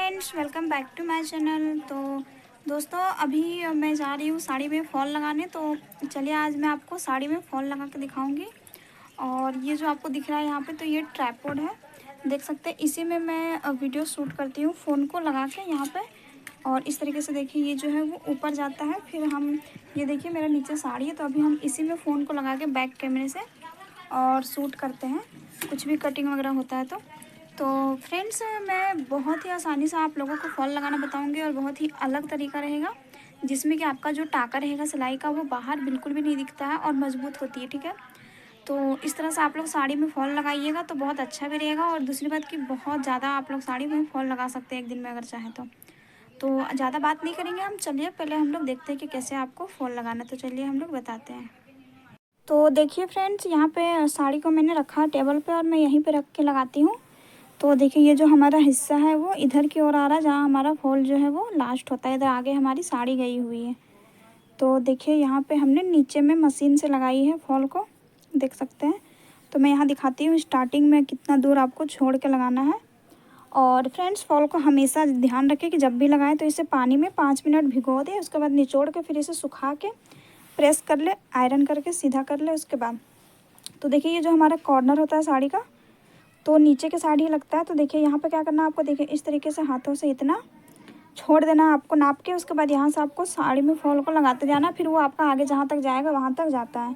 Friends, welcome back to my channel. तो दोस्तों, अभी मैं जा रही हूँ साड़ी में फॉल लगाने। तो चलिए आज मैं आपको साड़ी में फॉल लगा के दिखाऊंगी। और ये जो आपको दिख रहा है यहाँ पे, तो ये ट्राइपॉड है, देख सकते हैं। इसी में मैं वीडियो शूट करती हूँ फ़ोन को लगा के यहाँ पे। और इस तरीके से देखिए, ये जो है वो ऊपर जाता है। फिर हम ये देखिए मेरा नीचे साड़ी है, तो अभी हम इसी में फ़ोन को लगा के बैक कैमरे से और शूट करते हैं, कुछ भी कटिंग वगैरह होता है तो फ्रेंड्स, मैं बहुत ही आसानी से आप लोगों को फॉल लगाना बताऊंगी और बहुत ही अलग तरीका रहेगा, जिसमें कि आपका जो टाका रहेगा सिलाई का, वो बाहर बिल्कुल भी नहीं दिखता है और मजबूत होती है। ठीक है, तो इस तरह से आप लोग साड़ी में फॉल लगाइएगा तो बहुत अच्छा भी रहेगा। और दूसरी बात कि बहुत ज़्यादा आप लोग साड़ी में फॉल लगा सकते हैं एक दिन में अगर चाहें तो ज़्यादा बात नहीं करेंगे हम। चलिए पहले हम लोग देखते हैं कि कैसे आपको फॉल लगाना है, तो चलिए हम लोग बताते हैं। तो देखिए फ्रेंड्स, यहाँ पे साड़ी को मैंने रखा टेबल पे और मैं यहीं पे रख के लगाती हूँ। तो देखिए, ये जो हमारा हिस्सा है वो इधर की ओर आ रहा है, जहाँ हमारा फॉल जो है वो लास्ट होता है। इधर आगे हमारी साड़ी गई हुई है। तो देखिए, यहाँ पे हमने नीचे में मशीन से लगाई है फॉल को, देख सकते हैं। तो मैं यहाँ दिखाती हूँ स्टार्टिंग में कितना दूर आपको छोड़ के लगाना है। और फ्रेंड्स, फॉल को हमेशा ध्यान रखें कि जब भी लगाएं तो इसे पानी में 5 मिनट भिगो दें। उसके बाद निचोड़ के फिर इसे सुखा के प्रेस कर ले, आयरन करके सीधा कर ले उसके बाद। तो देखिए, ये जो हमारा कॉर्नर होता है साड़ी का, तो नीचे के साइड ही लगता है। तो देखिए यहाँ पे क्या करना है आपको, देखिए इस तरीके से हाथों से इतना छोड़ देना है आपको नाप के। उसके बाद यहाँ से आपको साड़ी में फॉल को लगाते जाना, फिर वो आपका आगे जहाँ तक जाएगा वहाँ तक जाता है।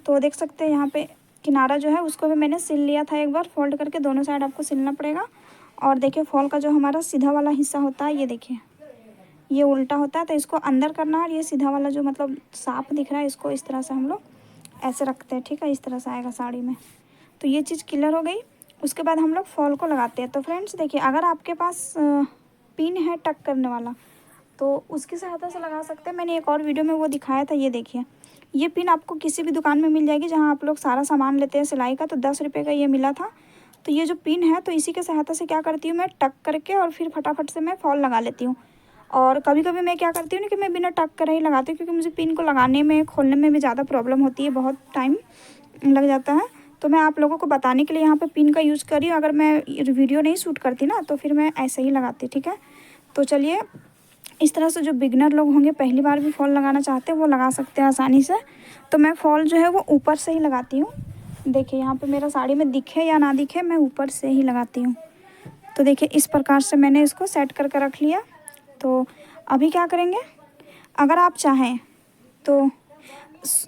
तो देख सकते हैं यहाँ पे किनारा जो है उसको भी मैंने सिल लिया था एक बार, फोल्ड करके दोनों साइड आपको सिलना पड़ेगा। और देखिए, फॉल का जो हमारा सीधा वाला हिस्सा होता है, ये देखिए ये उल्टा होता है, तो इसको अंदर करना है। और ये सीधा वाला जो मतलब साफ दिख रहा है, इसको इस तरह से हम लोग ऐसे रखते हैं। ठीक है, इस तरह से आएगा साड़ी में। तो ये चीज़ क्लियर हो गई। उसके बाद हम लोग फॉल को लगाते हैं। तो फ्रेंड्स देखिए, अगर आपके पास पिन है टक करने वाला, तो उसकी सहायता से लगा सकते हैं। मैंने एक और वीडियो में वो दिखाया था। ये देखिए, ये पिन आपको किसी भी दुकान में मिल जाएगी जहाँ आप लोग सारा सामान लेते हैं सिलाई का। तो 10 रुपये का ये मिला था। तो ये जो पिन है, तो इसी के सहायता से क्या करती हूँ मैं, टक करके और फिर फटाफट से मैं फॉल लगा लेती हूँ। और कभी कभी मैं क्या करती हूँ ना कि मैं बिना टक करे ही लगाती हूँ, क्योंकि मुझे पिन को लगाने में, खोलने में भी ज़्यादा प्रॉब्लम होती है, बहुत टाइम लग जाता है। तो मैं आप लोगों को बताने के लिए यहाँ पे पिन का यूज़ कर रही हूँ। अगर मैं वीडियो नहीं शूट करती ना, तो फिर मैं ऐसे ही लगाती। ठीक है, तो चलिए इस तरह से जो बिगनर लोग होंगे, पहली बार भी फॉल लगाना चाहते हैं, वो लगा सकते हैं आसानी से। तो मैं फॉल जो है वो ऊपर से ही लगाती हूँ। देखिए यहाँ पे मेरा साड़ी में दिखे या ना दिखे, मैं ऊपर से ही लगाती हूँ। तो देखिए इस प्रकार से मैंने इसको सेट करके रख लिया। तो अभी क्या करेंगे, अगर आप चाहें तो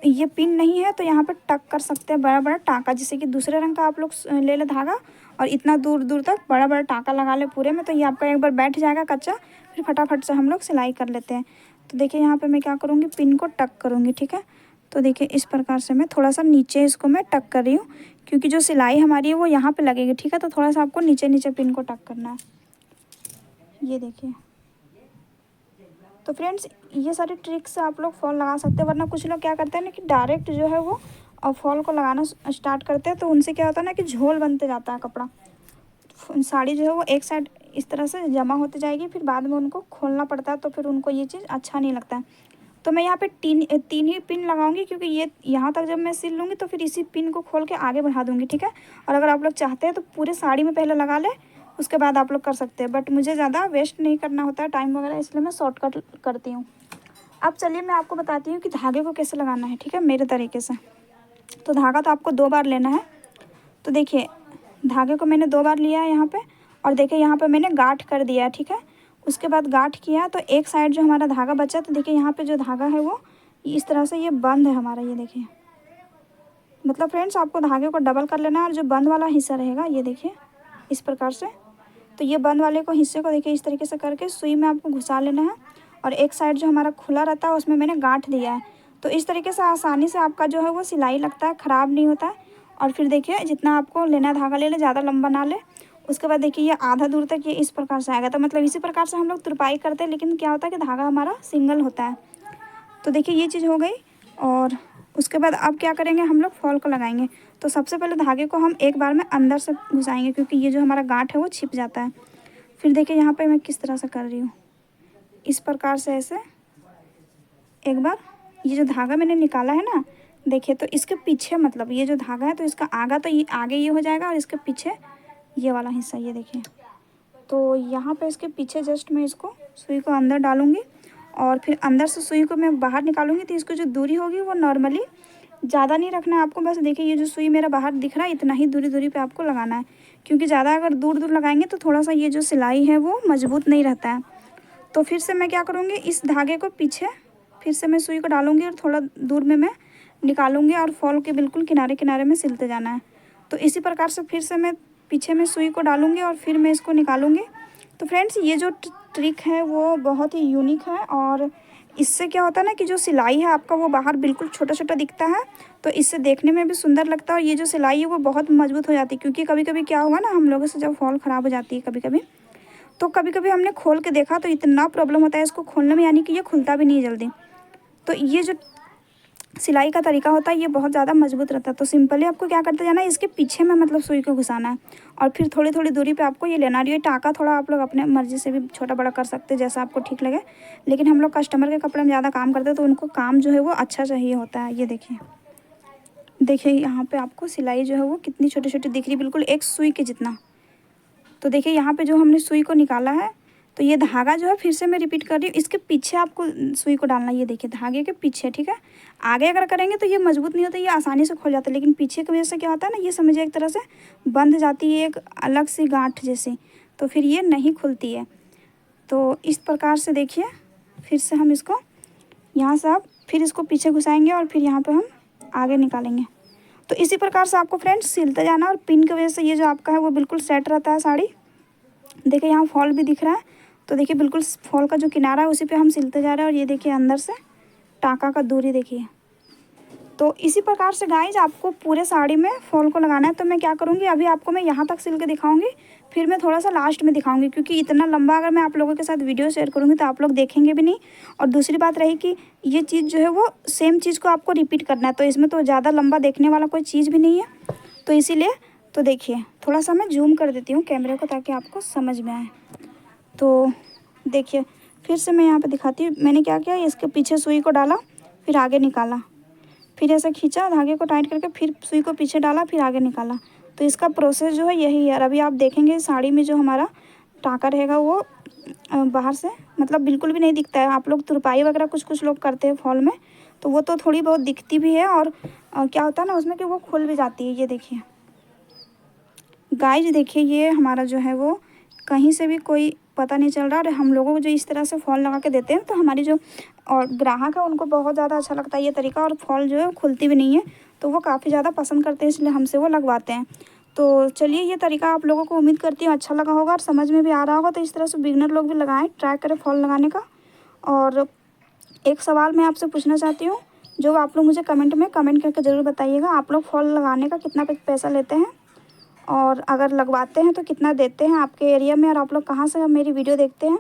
ये पिन नहीं है तो यहाँ पर टक कर सकते हैं बड़ा बड़ा टाँका, जैसे कि दूसरे रंग का आप लोग ले ले धागा और इतना दूर दूर तक बड़ा बड़ा टाँका लगा ले पूरे में। तो ये आपका एक बार बैठ जाएगा कच्चा, फिर फटाफट से हम लोग सिलाई कर लेते हैं। तो देखिए यहाँ पे मैं क्या करूँगी, पिन को टक करूँगी। ठीक है, तो देखिए इस प्रकार से मैं थोड़ा सा नीचे इसको मैं टक कर रही हूँ, क्योंकि जो सिलाई हमारी है वो यहाँ पर लगेगी। ठीक है, तो थोड़ा सा आपको नीचे नीचे पिन को टक करना है। ये देखिए, तो फ्रेंड्स ये सारी ट्रिक्स आप लोग फॉल लगा सकते हैं। वरना कुछ लोग क्या करते हैं ना कि डायरेक्ट जो है वो फॉल को लगाना स्टार्ट करते हैं, तो उनसे क्या होता है ना कि झोल बनते जाता है कपड़ा। साड़ी जो है वो एक साइड इस तरह से जमा होती जाएगी, फिर बाद में उनको खोलना पड़ता है, तो फिर उनको ये चीज़ अच्छा नहीं लगता है। तो मैं यहाँ पे तीन ही पिन लगाऊंगी, क्योंकि ये यहाँ तक जब मैं सिल लूँगी तो फिर इसी पिन को खोल के आगे बढ़ा दूँगी। ठीक है, और अगर आप लोग चाहते हैं तो पूरे साड़ी में पहले लगा ले, उसके बाद आप लोग कर सकते हैं। बट मुझे ज़्यादा वेस्ट नहीं करना होता है टाइम वगैरह, इसलिए मैं शॉर्टकट करती हूँ। अब चलिए मैं आपको बताती हूँ कि धागे को कैसे लगाना है। ठीक है, मेरे तरीके से। तो धागा तो आपको 2 बार लेना है। तो देखिए धागे को मैंने 2 बार लिया है यहाँ पे, और देखिए यहाँ पे मैंने गांठ कर दिया है। ठीक है, उसके बाद गांठ किया तो एक साइड जो हमारा धागा बचा, तो देखिए यहाँ पे जो धागा है वो इस तरह से ये बंद है हमारा। ये देखिए, मतलब फ्रेंड्स आपको धागे को डबल कर लेना है, और जो बंद वाला हिस्सा रहेगा ये देखिए इस प्रकार से। तो ये बंद वाले को हिस्से को देखिए इस तरीके से करके सुई में आपको घुसा लेना है, और एक साइड जो हमारा खुला रहता है उसमें मैंने गांठ दिया है। तो इस तरीके से आसानी से आपका जो है वो सिलाई लगता है, ख़राब नहीं होता है। और फिर देखिए जितना आपको लेना है धागा ले ले, ज़्यादा लंबा ना ले। उसके बाद देखिए ये आधा दूर तक ये इस प्रकार से आएगा। तो मतलब इसी प्रकार से हम लोग तुरपाई करते हैं, लेकिन क्या होता है कि धागा हमारा सिंगल होता है। तो देखिए ये चीज़ हो गई। और उसके बाद अब क्या करेंगे, हम लोग फॉल को लगाएंगे। तो सबसे पहले धागे को हम एक बार में अंदर से घुसाएंगे, क्योंकि ये जो हमारा गांठ है वो छिप जाता है। फिर देखिए यहाँ पे मैं किस तरह से कर रही हूँ, इस प्रकार से ऐसे एक बार। ये जो धागा मैंने निकाला है ना, देखिए तो इसके पीछे, मतलब ये जो धागा है तो इसका आगा तो ये आगे ये हो जाएगा, और इसके पीछे ये वाला हिस्सा ये देखिए तो यहाँ पे इसके पीछे जस्ट मैं इसको सुई को अंदर डालूँगी और फिर अंदर से सुई को मैं बाहर निकालूंगी। तो इसकी जो दूरी होगी वो नॉर्मली ज़्यादा नहीं रखना है आपको। बस देखिए ये जो सुई मेरा बाहर दिख रहा है इतना ही दूरी दूरी पे आपको लगाना है, क्योंकि ज़्यादा अगर दूर दूर लगाएंगे तो थोड़ा सा ये जो सिलाई है वो मजबूत नहीं रहता है। तो फिर से मैं क्या करूँगी, इस धागे को पीछे फिर से मैं सुई को डालूँगी और थोड़ा दूर में मैं निकालूँगी और फॉल के बिल्कुल किनारे किनारे में सिलते जाना है। तो इसी प्रकार से फिर से मैं पीछे में सुई को डालूँगी और फिर मैं इसको निकालूँगी। तो फ्रेंड्स ये जो ट्रिक है वो बहुत ही यूनिक है और इससे क्या होता है ना कि जो सिलाई है आपका वो बाहर बिल्कुल छोटा छोटा दिखता है, तो इससे देखने में भी सुंदर लगता है और ये जो सिलाई है वो बहुत मजबूत हो जाती है। क्योंकि कभी कभी क्या हुआ ना, हम लोगों से जब फॉल ख़राब हो जाती है कभी कभी हमने खोल के देखा तो इतना प्रॉब्लम होता है इसको खोलने में, यानी कि ये खुलता भी नहीं जल्दी। तो ये जो सिलाई का तरीका होता है ये बहुत ज़्यादा मजबूत रहता है। तो सिंपली आपको क्या करते जाना है, इसके पीछे में मतलब सुई को घुसाना है और फिर थोड़ी थोड़ी दूरी पे आपको ये लेना है। ये टाँका थोड़ा आप लोग अपने मर्ज़ी से भी छोटा बड़ा कर सकते हैं जैसा आपको ठीक लगे, लेकिन हम लोग कस्टमर के कपड़े में ज़्यादा काम करते हैं तो उनको काम जो है वो अच्छा चाहिए होता है। ये देखिए देखिए यहाँ पर आपको सिलाई जो है वो कितनी छोटी छोटी दिख रही है, बिल्कुल एक सुई के जितना। तो देखिए यहाँ पे जो हमने सुई को निकाला है, तो ये धागा जो है फिर से मैं रिपीट कर रही हूँ, इसके पीछे आपको सुई को डालना है। ये देखिए धागे के पीछे, ठीक है। आगे अगर करेंगे तो ये मजबूत नहीं होता, ये आसानी से खोल जाता है, लेकिन पीछे की वजह से क्या होता है ना, ये समझिए एक तरह से बंध जाती है एक अलग सी गांठ जैसी, तो फिर ये नहीं खुलती है। तो इस प्रकार से देखिए फिर से हम इसको यहाँ से आप फिर इसको पीछे घुसाएंगे और फिर यहाँ पर हम आगे निकालेंगे। तो इसी प्रकार से आपको फ्रेंड्स सिलते जाना और पिन की वजह से ये जो आपका है वो बिल्कुल सेट रहता है साड़ी। देखिए यहाँ फॉल भी दिख रहा है, तो देखिए बिल्कुल फॉल का जो किनारा है उसी पे हम सिलते जा रहे हैं और ये देखिए अंदर से टाँका का दूरी देखिए। तो इसी प्रकार से गाइज आपको पूरे साड़ी में फॉल को लगाना है। तो मैं क्या करूँगी, अभी आपको मैं यहाँ तक सिल के दिखाऊंगी, फिर मैं थोड़ा सा लास्ट में दिखाऊंगी, क्योंकि इतना लंबा अगर मैं आप लोगों के साथ वीडियो शेयर करूँगी तो आप लोग देखेंगे भी नहीं। और दूसरी बात रही कि ये चीज़ जो है वो सेम चीज़ को आपको रिपीट करना है, तो इसमें तो ज़्यादा लंबा देखने वाला कोई चीज़ भी नहीं है, तो इसीलिए। तो देखिए थोड़ा सा मैं जूम कर देती हूँ कैमरे को ताकि आपको समझ में आए। तो देखिए फिर से मैं यहाँ पे दिखाती हूँ, मैंने क्या किया, इसके पीछे सुई को डाला, फिर आगे निकाला, फिर ऐसा खींचा धागे को टाइट करके, फिर सुई को पीछे डाला, फिर आगे निकाला। तो इसका प्रोसेस जो है यही है। अभी आप देखेंगे साड़ी में जो हमारा टाँका रहेगा वो बाहर से मतलब बिल्कुल भी नहीं दिखता है। आप लोग तुरपाई वगैरह कुछ कुछ लोग करते हैं फॉल में, तो वो तो थोड़ी बहुत दिखती भी है और क्या होता है ना उसमें कि वो खुल भी जाती है। ये देखिए गाइज, देखिए ये हमारा जो है वो कहीं से भी कोई पता नहीं चल रहा। और हम लोगों को जो इस तरह से फॉल लगा के देते हैं तो हमारी जो और ग्राहक है उनको बहुत ज़्यादा अच्छा लगता है ये तरीका, और फॉल जो है खुलती भी नहीं है, तो वो काफ़ी ज़्यादा पसंद करते हैं, इसलिए हमसे वो लगवाते हैं। तो चलिए ये तरीका आप लोगों को उम्मीद करती हूँ अच्छा लगा होगा और समझ में भी आ रहा होगा। तो इस तरह से बिगनर लोग भी लगाएं, ट्राई करें फॉल लगाने का। और एक सवाल मैं आपसे पूछना चाहती हूँ, जो आप लोग मुझे कमेंट में कमेंट करके ज़रूर बताइएगा, आप लोग फॉल लगाने का कितना पैसा लेते हैं और अगर लगवाते हैं तो कितना देते हैं आपके एरिया में, और आप लोग कहाँ से मेरी वीडियो देखते हैं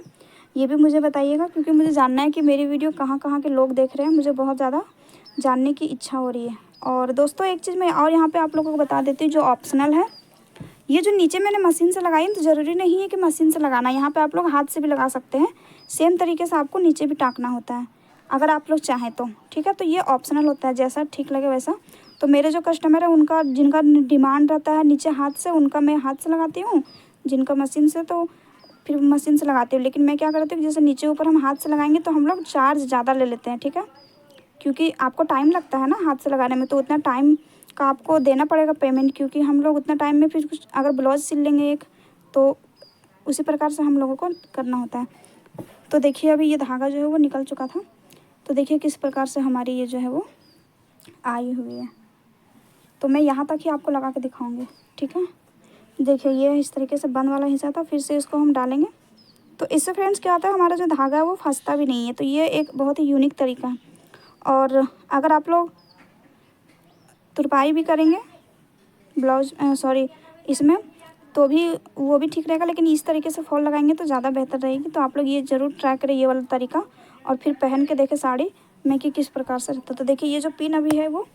ये भी मुझे बताइएगा, क्योंकि मुझे जानना है कि मेरी वीडियो कहाँ कहाँ के लोग देख रहे हैं। मुझे बहुत ज़्यादा जानने की इच्छा हो रही है। और दोस्तों एक चीज़ मैं और यहाँ पे आप लोगों को बता देती हूँ जो ऑप्शनल है, ये जो नीचे मैंने मशीन से लगाई तो ज़रूरी नहीं है कि मशीन से लगाना, यहाँ पे आप लोग हाथ से भी लगा सकते हैं। सेम तरीके से आपको नीचे भी टाँकना होता है अगर आप लोग चाहें तो, ठीक है। तो ये ऑप्शनल होता है, जैसा ठीक लगे वैसा। तो मेरे जो कस्टमर है उनका जिनका डिमांड रहता है नीचे हाथ से, उनका मैं हाथ से लगाती हूँ, जिनका मशीन से तो फिर मशीन से लगाती हूँ। लेकिन मैं क्या करती हूँ, जैसे नीचे ऊपर हम हाथ से लगाएंगे तो हम लोग चार्ज ज़्यादा ले लेते हैं, ठीक है, क्योंकि आपको टाइम लगता है ना हाथ से लगाने में, तो उतना टाइम का आपको देना पड़ेगा पेमेंट, क्योंकि हम लोग उतना टाइम में फिर कुछ अगर ब्लाउज सिल लेंगे एक, तो उसी प्रकार से हम लोगों को करना होता है। तो देखिए अभी ये धागा जो है वो निकल चुका था, तो देखिए किस प्रकार से हमारी ये जो है वो आई हुई है। तो मैं यहाँ तक ही आपको लगा के दिखाऊंगी, ठीक है। देखिए ये इस तरीके से बंद वाला हिस्सा था, फिर से इसको हम डालेंगे। तो इससे फ्रेंड्स क्या होता है, हमारा जो धागा है वो फंसता भी नहीं है। तो ये एक बहुत ही यूनिक तरीका है। और अगर आप लोग तुरपाई भी करेंगे ब्लाउज सॉरी इसमें, तो भी वो भी ठीक रहेगा, लेकिन इस तरीके से फॉल लगाएंगे तो ज़्यादा बेहतर रहेगी। तो आप लोग ये ज़रूर ट्राई करें ये वाला तरीका, और फिर पहन के देखें साड़ी में कि किस प्रकार से रहता है। तो देखिए ये जो पिन अभी है वो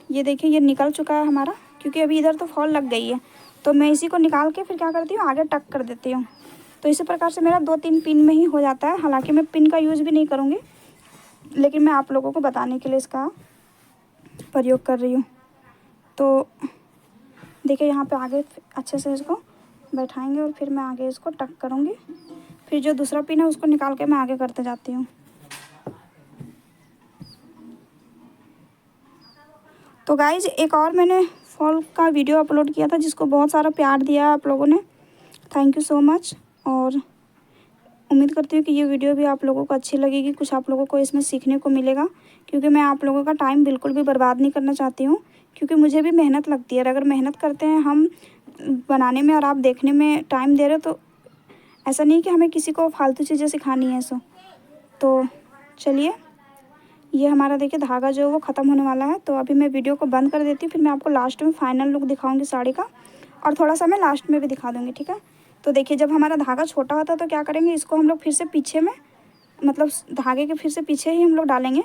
ये देखिए ये निकल चुका है हमारा, क्योंकि अभी इधर तो फॉल लग गई है। तो मैं इसी को निकाल के फिर क्या करती हूँ, आगे टक कर देती हूँ। तो इसी प्रकार से मेरा 2-3 पिन में ही हो जाता है। हालांकि मैं पिन का यूज़ भी नहीं करूँगी, लेकिन मैं आप लोगों को बताने के लिए इसका प्रयोग कर रही हूँ। तो देखिए यहाँ पे आगे अच्छे से इसको बैठाएंगे और फिर मैं आगे इसको टक करूँगी। फिर जो दूसरा पिन है उसको निकाल के मैं आगे करते जाती हूँ। तो गाइज एक और मैंने फॉल का वीडियो अपलोड किया था जिसको बहुत सारा प्यार दिया आप लोगों ने, थैंक यू सो मच। और उम्मीद करती हूँ कि ये वीडियो भी आप लोगों को अच्छी लगेगी, कुछ आप लोगों को इसमें सीखने को मिलेगा, क्योंकि मैं आप लोगों का टाइम बिल्कुल भी बर्बाद नहीं करना चाहती हूँ, क्योंकि मुझे भी मेहनत लगती है। और अगर मेहनत करते हैं हम बनाने में और आप देखने में टाइम दे रहे हो, तो ऐसा नहीं कि हमें किसी को फालतू चीज़ें सिखानी है। तो चलिए, ये हमारा देखिए धागा जो है वो ख़त्म होने वाला है। तो अभी मैं वीडियो को बंद कर देती हूँ, फिर मैं आपको लास्ट में फाइनल लुक दिखाऊंगी साड़ी का, और थोड़ा सा मैं लास्ट में भी दिखा दूँगी, ठीक है। तो देखिए, जब हमारा धागा छोटा होता है तो क्या करेंगे, इसको हम लोग फिर से पीछे में, मतलब धागे के फिर से पीछे ही हम लोग डालेंगे,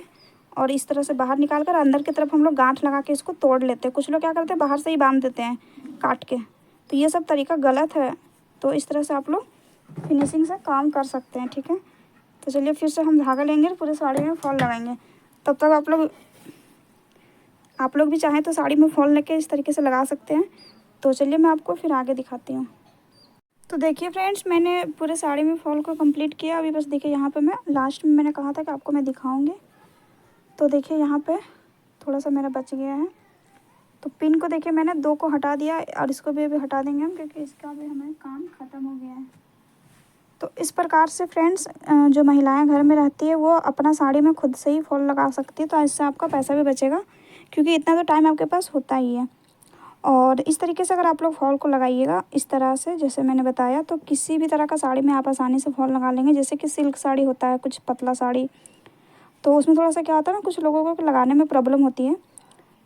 और इस तरह से बाहर निकाल कर अंदर की तरफ हम लोग गांठ लगा के इसको तोड़ लेते हैं। कुछ लोग क्या करते हैं, बाहर से ही बांध देते हैं काट के, तो ये सब तरीका गलत है। तो इस तरह से आप लोग फिनिशिंग से काम कर सकते हैं, ठीक है। तो चलिए, फिर से हम धागा लेंगे और पूरे साड़ी में फॉल लगाएंगे। तब तक आप लोग भी चाहें तो साड़ी में फॉल लेके इस तरीके से लगा सकते हैं। तो चलिए, मैं आपको फिर आगे दिखाती हूँ। तो देखिए फ्रेंड्स, मैंने पूरे साड़ी में फॉल को कंप्लीट किया। अभी बस देखिए, यहाँ पे मैं लास्ट में मैंने कहा था कि आपको मैं दिखाऊंगी। तो देखिए, यहाँ पे थोड़ा सा मेरा बच गया है। तो पिन को देखिए मैंने 2 को हटा दिया, और इसको भी अभी हटा देंगे हम, क्योंकि इसका भी हमारा काम ख़त्म हो गया है। तो इस प्रकार से फ्रेंड्स, जो महिलाएं घर में रहती है वो अपना साड़ी में खुद से ही फॉल लगा सकती है। तो इससे आपका पैसा भी बचेगा, क्योंकि इतना तो टाइम आपके पास होता ही है। और इस तरीके से अगर आप लोग फॉल को लगाइएगा इस तरह से जैसे मैंने बताया, तो किसी भी तरह का साड़ी में आप आसानी से फॉल लगा लेंगे। जैसे कि सिल्क साड़ी होता है, कुछ पतला साड़ी, तो उसमें थोड़ा सा क्या होता है ना, कुछ लोगों को लगाने में प्रॉब्लम होती है।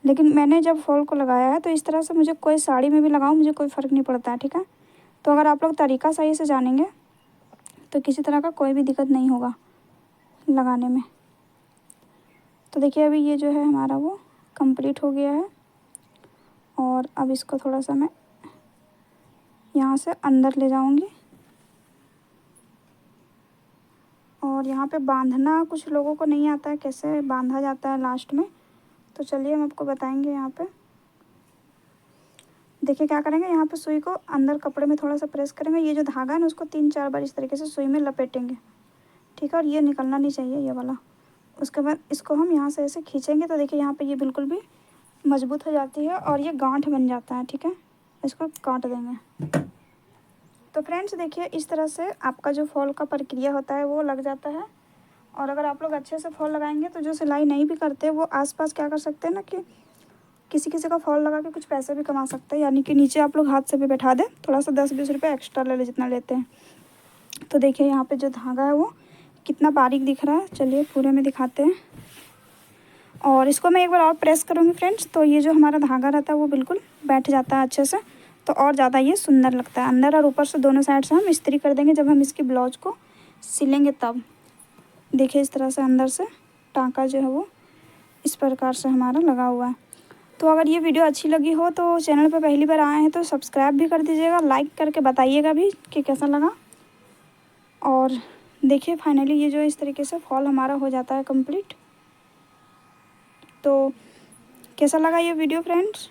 लेकिन मैंने जब फॉल को लगाया है तो इस तरह से मुझे कोई साड़ी में भी लगाऊँ, मुझे कोई फ़र्क नहीं पड़ता है, ठीक है। तो अगर आप लोग तरीका सही से जानेंगे तो किसी तरह का कोई भी दिक्कत नहीं होगा लगाने में। तो देखिए, अभी ये जो है हमारा वो कंप्लीट हो गया है। और अब इसको थोड़ा सा मैं यहाँ से अंदर ले जाऊँगी, और यहाँ पे बांधना कुछ लोगों को नहीं आता है, कैसे बांधा जाता है लास्ट में। तो चलिए, हम आपको बताएंगे। यहाँ पे देखिए क्या करेंगे, यहाँ पे सुई को अंदर कपड़े में थोड़ा सा प्रेस करेंगे। ये जो धागा है ना, उसको 3-4 बार इस तरीके से सुई में लपेटेंगे, ठीक है। और ये निकलना नहीं चाहिए, ये वाला। उसके बाद इसको हम यहाँ से ऐसे खींचेंगे, तो देखिए यहाँ पे ये बिल्कुल भी मजबूत हो जाती है और ये गांठ बन जाता है, ठीक है। इसको काट देंगे। तो फ्रेंड्स देखिए, इस तरह से आपका जो फॉल का प्रक्रिया होता है वो लग जाता है। और अगर आप लोग अच्छे से फॉल लगाएंगे तो जो सिलाई नहीं भी करते वो आसपास क्या कर सकते हैं ना, कि किसी किसी का फॉल लगा के कुछ पैसे भी कमा सकते हैं। यानी कि नीचे आप लोग हाथ से भी बैठा दें, थोड़ा सा 10-20 रुपये एक्स्ट्रा ले जितना लेते हैं। तो देखिए, यहाँ पे जो धागा है वो कितना बारीक दिख रहा है। चलिए, पूरे में दिखाते हैं। और इसको मैं एक बार और प्रेस करूँगी फ्रेंड्स, तो ये जो हमारा धागा रहता है वो बिल्कुल बैठ जाता है अच्छे से। तो और ज़्यादा ये सुंदर लगता है। अंदर और ऊपर से दोनों साइड से हम इस्त्री कर देंगे जब हम इसकी ब्लाउज को सिलेंगे तब। देखिए, इस तरह से अंदर से टाँका जो है वो इस प्रकार से हमारा लगा हुआ है। तो अगर ये वीडियो अच्छी लगी हो तो चैनल पर पहली बार आए हैं तो सब्सक्राइब भी कर दीजिएगा, लाइक करके बताइएगा भी कि कैसा लगा। और देखिए, फाइनली ये जो इस तरीके से फॉल हमारा हो जाता है कंप्लीट। तो कैसा लगा ये वीडियो फ्रेंड्स,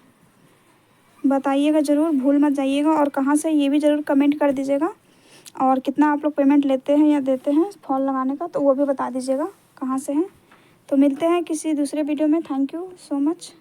बताइएगा ज़रूर, भूल मत जाइएगा। और कहाँ से ये भी ज़रूर कमेंट कर दीजिएगा। और कितना आप लोग पेमेंट लेते हैं या देते हैं फॉल लगाने का, तो वो भी बता दीजिएगा कहाँ से हैं। तो मिलते हैं किसी दूसरे वीडियो में। Thank you so much.